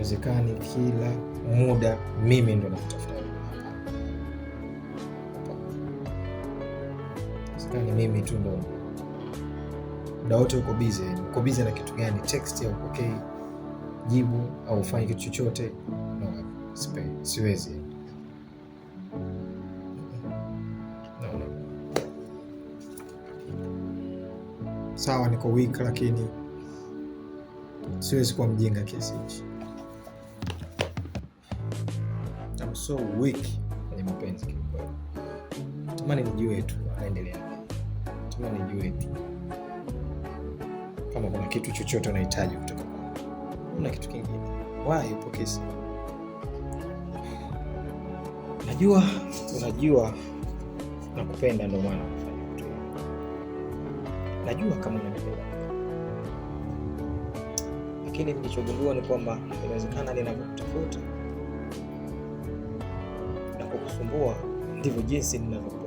Haiwezekani kila muda mimi ndo nakutafuta. Haiwezekani mimi tu ndo muda wote uko busy. Uko busy na kitu gani? Text au okay, jibu au ufanye kitu chochote? No, siwezi. No. Sawa, niko weak, lakini siwezi kuwa mjinga kiasi hichi. I'm so weak kwenye mapenzi kiukweli. Tamani nijue tu anaendelea. Tamani nijue tu kama kuna kitu chochote unahitaji kutoka kwangu. Kuna kitu kingine. Why upo kesi? Unajua nakupenda, ndio maana nafanya kitu. Najua kama unanipenda. Lakini nilichogundua ni kwamba inawezekana ninapokutafuta na kukusumbua ndivyo jinsi ninavyo